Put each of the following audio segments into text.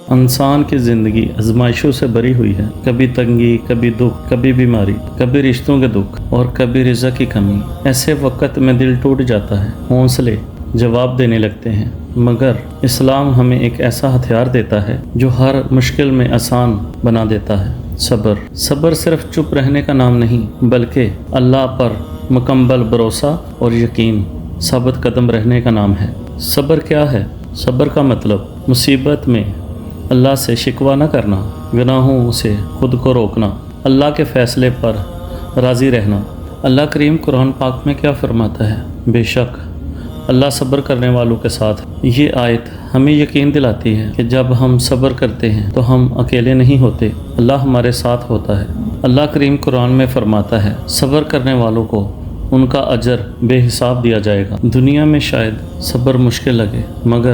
انسان کی زندگی آزمائشوں سے بھری ہوئی ہے، کبھی تنگی، کبھی دکھ، کبھی بیماری، کبھی رشتوں کے دکھ اور کبھی رزق کی کمی۔ ایسے وقت میں دل ٹوٹ جاتا ہے، حوصلے جواب دینے لگتے ہیں، مگر اسلام ہمیں ایک ایسا ہتھیار دیتا ہے جو ہر مشکل میں آسان بنا دیتا ہے۔ صبر صرف چپ رہنے کا نام نہیں، بلکہ اللہ پر مکمل بھروسہ اور یقین ثابت قدم رہنے کا نام ہے۔ صبر کیا ہے؟ صبر کا مطلب مصیبت میں اللہ سے شکوہ نہ کرنا، گناہوں سے خود کو روکنا، اللہ کے فیصلے پر راضی رہنا۔ اللہ کریم قرآن پاک میں کیا فرماتا ہے؟ بے شک اللہ صبر کرنے والوں کے ساتھ۔ یہ آیت ہمیں یقین دلاتی ہے کہ جب ہم صبر کرتے ہیں تو ہم اکیلے نہیں ہوتے، اللہ ہمارے ساتھ ہوتا ہے۔ اللہ کریم قرآن میں فرماتا ہے، صبر کرنے والوں کو ان کا اجر بے حساب دیا جائے گا۔ دنیا میں شاید صبر مشکل لگے، مگر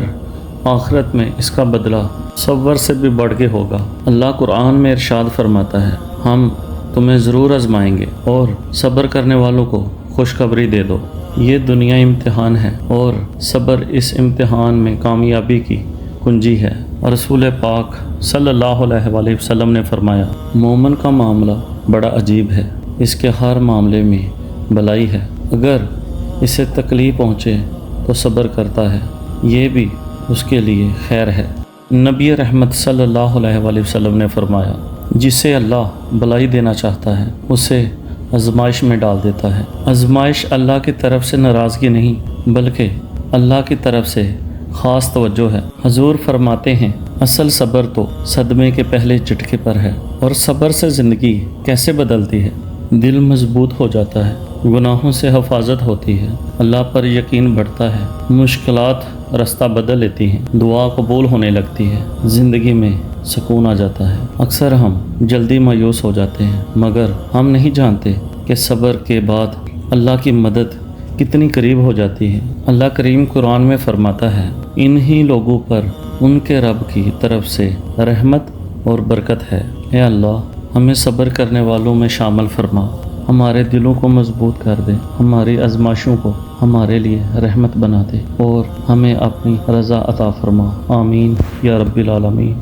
آخرت میں اس کا بدلہ صبر سے بھی بڑھ کے ہوگا۔ اللہ قرآن میں ارشاد فرماتا ہے، ہم تمہیں ضرور آزمائیں گے اور صبر کرنے والوں کو خوشخبری دے دو۔ یہ دنیا امتحان ہے اور صبر اس امتحان میں کامیابی کی کنجی ہے۔ رسول پاک صلی اللہ علیہ وآلہ وسلم نے فرمایا، مومن کا معاملہ بڑا عجیب ہے، اس کے ہر معاملے میں بلائی ہے، اگر اسے تکلیف پہنچے تو صبر کرتا ہے، یہ بھی اس کے لیے خیر ہے۔ نبی رحمت صلی اللہ علیہ وآلہ وسلم نے فرمایا، جسے اللہ بلائی دینا چاہتا ہے اسے آزمائش میں ڈال دیتا ہے۔ آزمائش اللہ کی طرف سے ناراضگی نہیں، بلکہ اللہ کی طرف سے خاص توجہ ہے۔ حضور فرماتے ہیں، اصل صبر تو صدمے کے پہلے جھٹکے پر ہے۔ اور صبر سے زندگی کیسے بدلتی ہے؟ دل مضبوط ہو جاتا ہے، گناہوں سے حفاظت ہوتی ہے، اللہ پر یقین بڑھتا ہے، مشکلات رستہ بدل لیتی ہیں، دعا قبول ہونے لگتی ہے، زندگی میں سکون آ جاتا ہے۔ اکثر ہم جلدی مایوس ہو جاتے ہیں، مگر ہم نہیں جانتے کہ صبر کے بعد اللہ کی مدد کتنی قریب ہو جاتی ہے۔ اللہ کریم قرآن میں فرماتا ہے، انہی لوگوں پر ان کے رب کی طرف سے رحمت اور برکت ہے۔ اے اللہ، ہمیں صبر کرنے والوں میں شامل فرما، ہمارے دلوں کو مضبوط کر دے، ہماری آزمائشوں کو ہمارے لیے رحمت بنا دے اور ہمیں اپنی رضا عطا فرما۔ آمین یا رب العالمین۔